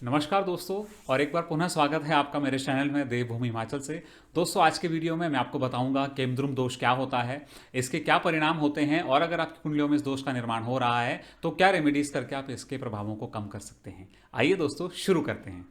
नमस्कार दोस्तों। और एक बार पुनः स्वागत है आपका मेरे चैनल में देवभूमि हिमाचल से। दोस्तों, आज के वीडियो में मैं आपको बताऊंगा केमद्रुम दोष क्या होता है, इसके क्या परिणाम होते हैं, और अगर आपकी कुंडलियों में इस दोष का निर्माण हो रहा है तो क्या रेमेडीज करके आप इसके प्रभावों को कम कर सकते हैं। आइए दोस्तों, शुरू करते हैं।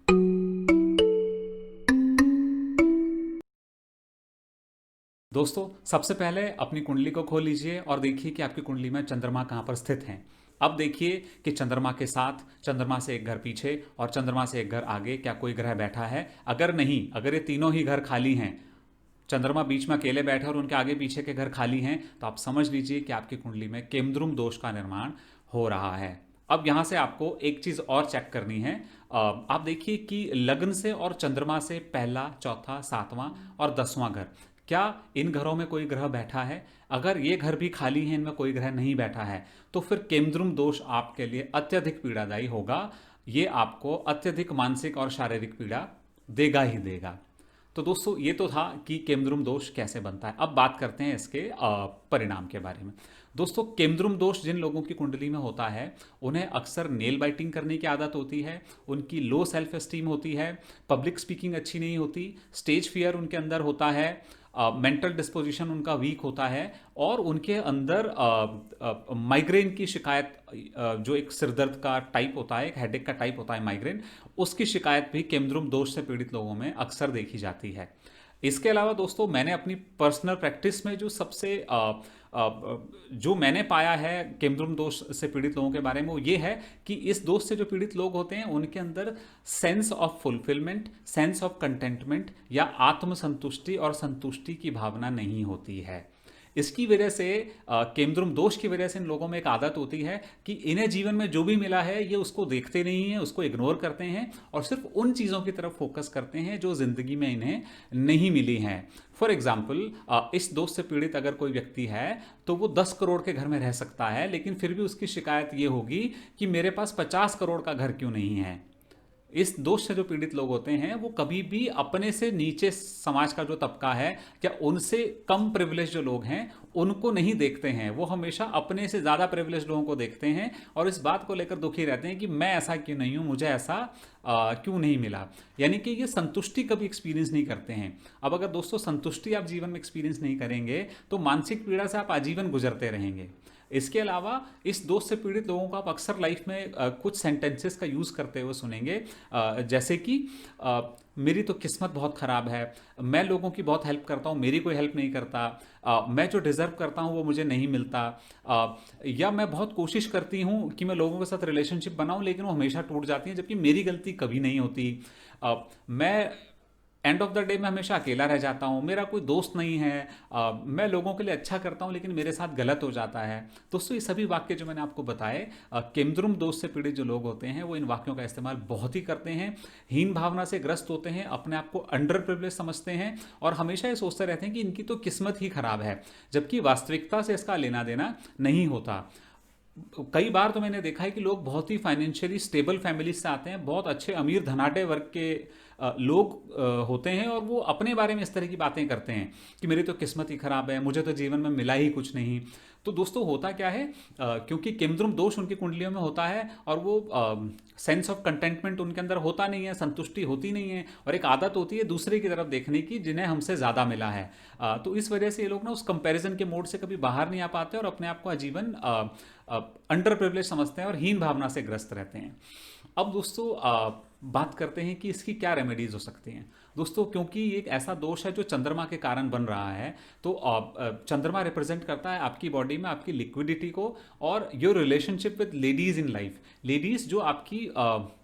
दोस्तों, सबसे पहले अपनी कुंडली को खोल लीजिए और देखिए कि आपकी कुंडली में चंद्रमा कहाँ पर स्थित हैं। अब देखिए कि चंद्रमा के साथ, चंद्रमा से एक घर पीछे और चंद्रमा से एक घर आगे क्या कोई ग्रह बैठा है। अगर नहीं, अगर ये तीनों ही घर खाली हैं, चंद्रमा बीच में अकेले बैठे और उनके आगे पीछे के घर खाली हैं, तो आप समझ लीजिए कि आपकी कुंडली में केमद्रुम दोष का निर्माण हो रहा है। अब यहां से आपको एक चीज और चेक करनी है। आप देखिए कि लग्न से और चंद्रमा से पहला, चौथा, सातवां और 10वां घर, क्या इन घरों में कोई ग्रह बैठा है। अगर ये घर भी खाली हैं, इनमें कोई ग्रह नहीं बैठा है, तो फिर केमद्रुम दोष आपके लिए अत्यधिक पीड़ादायी होगा। ये आपको अत्यधिक मानसिक और शारीरिक पीड़ा देगा ही देगा। तो दोस्तों, ये तो था कि केमद्रुम दोष कैसे बनता है। अब बात करते हैं इसके परिणाम के बारे में। दोस्तों, केमद्रुम दोष जिन लोगों की कुंडली में होता है, उन्हें अक्सर नेल बाइटिंग करने की आदत होती है, उनकी लो सेल्फ एस्टीम होती है, पब्लिक स्पीकिंग अच्छी नहीं होती, स्टेज फियर उनके अंदर होता है, मेंटल डिस्पोजिशन उनका वीक होता है, और उनके अंदर माइग्रेन की शिकायत, जो एक सिरदर्द का टाइप होता है, एक हेडेक का टाइप होता है माइग्रेन, उसकी शिकायत भी केमद्रुम दोष से पीड़ित लोगों में अक्सर देखी जाती है। इसके अलावा दोस्तों, मैंने अपनी पर्सनल प्रैक्टिस में जो सबसे जो मैंने पाया है केमद्रुम दोष से पीड़ित लोगों के बारे में, वो ये है कि इस दोष से जो पीड़ित लोग होते हैं, उनके अंदर sense of fulfilment, sense of contentment या आत्मसंतुष्टि और संतुष्टि की भावना नहीं होती है। इसकी वजह से, केमद्रुम दोष की वजह से इन लोगों में एक आदत होती है कि इन्हें जीवन में जो भी मिला है ये उसको देखते नहीं हैं, उसको इग्नोर करते हैं और सिर्फ उन चीज़ों की तरफ फोकस करते हैं जो ज़िंदगी में इन्हें नहीं मिली हैं। फॉर एग्जाम्पल, इस दोष से पीड़ित अगर कोई व्यक्ति है तो वो 10 करोड़ के घर में रह सकता है, लेकिन फिर भी उसकी शिकायत ये होगी कि मेरे पास 50 करोड़ का घर क्यों नहीं है। इस दोष से जो पीड़ित लोग होते हैं, वो कभी भी अपने से नीचे समाज का जो तबका है या उनसे कम प्रिविलेज जो लोग हैं उनको नहीं देखते हैं। वो हमेशा अपने से ज़्यादा प्रिविलेज लोगों को देखते हैं और इस बात को लेकर दुखी रहते हैं कि मैं ऐसा क्यों नहीं हूँ, मुझे ऐसा क्यों नहीं मिला। यानी कि ये संतुष्टि कभी एक्सपीरियंस नहीं करते हैं। अब अगर दोस्तों संतुष्टि आप जीवन में एक्सपीरियंस नहीं करेंगे तो मानसिक पीड़ा से आप आजीवन गुजरते रहेंगे। इसके अलावा इस दोष से पीड़ित लोगों को आप अक्सर लाइफ में कुछ सेंटेंसेस का यूज़ करते हुए सुनेंगे, जैसे कि मेरी तो किस्मत बहुत ख़राब है, मैं लोगों की बहुत हेल्प करता हूँ, मेरी कोई हेल्प नहीं करता, मैं जो डिज़र्व करता हूँ वो मुझे नहीं मिलता, या मैं बहुत कोशिश करती हूँ कि मैं लोगों के साथ रिलेशनशिप बनाऊँ लेकिन वो हमेशा टूट जाती हैं, जबकि मेरी गलती कभी नहीं होती, मैं एंड ऑफ द डे में हमेशा अकेला रह जाता हूँ, मेरा कोई दोस्त नहीं है, मैं लोगों के लिए अच्छा करता हूँ लेकिन मेरे साथ गलत हो जाता है। दोस्तों, ये सभी वाक्य जो मैंने आपको बताए, केमद्रुम दोष से पीड़ित जो लोग होते हैं वो इन वाक्यों का इस्तेमाल बहुत ही करते हैं, हीन भावना से ग्रस्त होते हैं, अपने आप को अंडर प्रिविलेज समझते हैं और हमेशा ये सोचते रहते हैं कि इनकी तो किस्मत ही खराब है, जबकि वास्तविकता से इसका लेना देना नहीं होता। कई बार तो मैंने देखा है कि लोग बहुत ही फाइनेंशियली स्टेबल फैमिलीज से आते हैं, बहुत अच्छे अमीर धनाढ़ वर्ग के लोग होते हैं, और वो अपने बारे में इस तरह की बातें करते हैं कि मेरी तो किस्मत ही खराब है, मुझे तो जीवन में मिला ही कुछ नहीं। तो दोस्तों, होता क्या है, क्योंकि केमद्रुम दोष उनकी कुंडलियों में होता है और वो सेंस ऑफ कंटेंटमेंट उनके अंदर होता नहीं है, संतुष्टि होती नहीं है, और एक आदत होती है दूसरे की तरफ देखने की जिन्हें हमसे ज़्यादा मिला है। तो इस वजह से ये लोग ना उस कंपैरिजन के मोड से कभी बाहर नहीं आ पाते और अपने आप को आजीवन अंडर प्रिविलेज समझते हैं और हीन भावना से ग्रस्त रहते हैं। अब दोस्तों, बात करते हैं कि इसकी क्या रेमेडीज हो सकती हैं। दोस्तों, क्योंकि ये एक ऐसा दोष है जो चंद्रमा के कारण बन रहा है, तो चंद्रमा रिप्रेजेंट करता है आपकी बॉडी में आपकी लिक्विडिटी को और your relationship with ladies in life. Ladies जो आपकी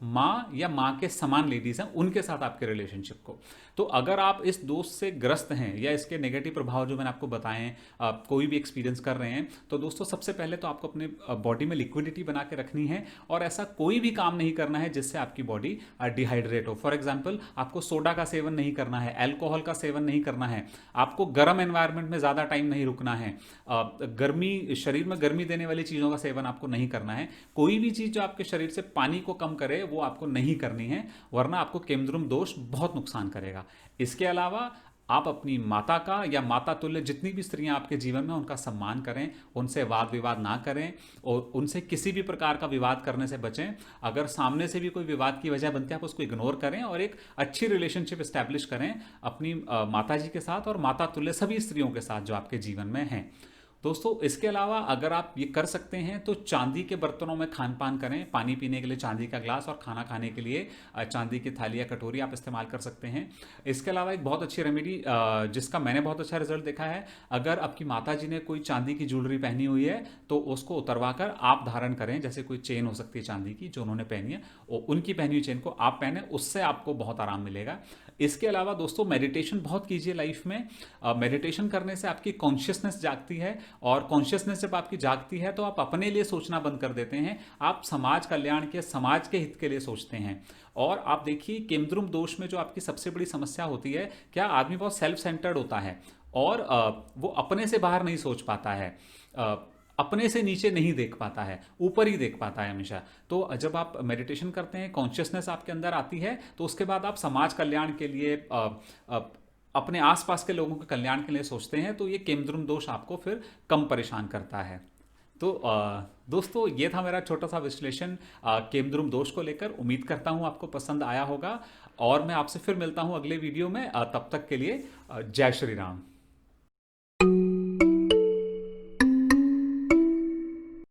माँ या माँ के समान लेडीज हैं, उनके साथ आपके रिलेशनशिप को। तो अगर आप इस दोष से ग्रस्त हैं या इसके नेगेटिव प्रभाव जो मैंने आपको बताए हैं, आप कोई भी एक्सपीरियंस कर रहे हैं, तो दोस्तों सबसे पहले तो आपको अपने बॉडी में लिक्विडिटी बना के रखनी है और ऐसा कोई भी काम नहीं करना है जिससे आपकी बॉडी डिहाइड्रेट हो। फॉर एग्जाम्पल, आपको सोडा का सेवन नहीं करना है, अल्कोहल का सेवन नहीं करना है, आपको गर्म एनवायरनमेंट में ज़्यादा टाइम नहीं रुकना है, गर्मी, शरीर में गर्मी देने वाली चीज़ों का सेवन आपको नहीं करना है, कोई भी चीज़ जो आपके शरीर से पानी को कम करे वो आपको नहीं करनी है, वरना आपको केमद्रुम दोष बहुत नुकसान करेगा। इसके अलावा आप अपनी माता का या माता तुल्य जितनी भी स्त्रियां आपके जीवन में, उनका सम्मान करें, उनसे वाद विवाद ना करें और उनसे किसी भी प्रकार का विवाद करने से बचें। अगर सामने से भी कोई विवाद की वजह बनती है, आप उसको इग्नोर करें और एक अच्छी रिलेशनशिप स्टैब्लिश करें अपनी माता जी के साथ और माता तुल्य सभी स्त्रियों के साथ जो आपके जीवन में हैं। दोस्तों, इसके अलावा अगर आप ये कर सकते हैं तो चांदी के बर्तनों में खान पान करें। पानी पीने के लिए चांदी का ग्लास और खाना खाने के लिए चांदी की थाली या कटोरी आप इस्तेमाल कर सकते हैं। इसके अलावा एक बहुत अच्छी रेमेडी जिसका मैंने बहुत अच्छा रिजल्ट देखा है, अगर आपकी माता जी ने कोई चांदी की ज्वेलरी पहनी हुई है तो उसको उतरवा कर आप धारण करें। जैसे कोई चेन हो सकती है चांदी की जो उन्होंने पहनी है, और उनकी पहनी हुई चेन को आप पहने, उससे आपको बहुत आराम मिलेगा। इसके अलावा दोस्तों, मेडिटेशन बहुत कीजिए लाइफ में। मेडिटेशन करने से आपकी कॉन्शियसनेस जागती है, और कॉन्शियसनेस जब आपकी जागती है तो आप अपने लिए सोचना बंद कर देते हैं, आप समाज कल्याण के, समाज के हित के लिए सोचते हैं। और आप देखिए, केमद्रुम दोष में जो आपकी सबसे बड़ी समस्या होती है, क्या आदमी बहुत सेल्फ सेंटर्ड होता है और वो अपने से बाहर नहीं सोच पाता है, अपने से नीचे नहीं देख पाता है, ऊपर ही देख पाता है हमेशा। तो जब आप मेडिटेशन करते हैं, कॉन्शियसनेस आपके अंदर आती है, तो उसके बाद आप समाज कल्याण के लिए, अपने आसपास के लोगों के कल्याण के लिए सोचते हैं, तो ये केमद्रुम दोष आपको फिर कम परेशान करता है। तो दोस्तों, ये था मेरा छोटा सा विश्लेषण केमद्रुम दोष को लेकर। उम्मीद करता हूँ आपको पसंद आया होगा, और मैं आपसे फिर मिलता हूँ अगले वीडियो में। तब तक के लिए जय श्री राम।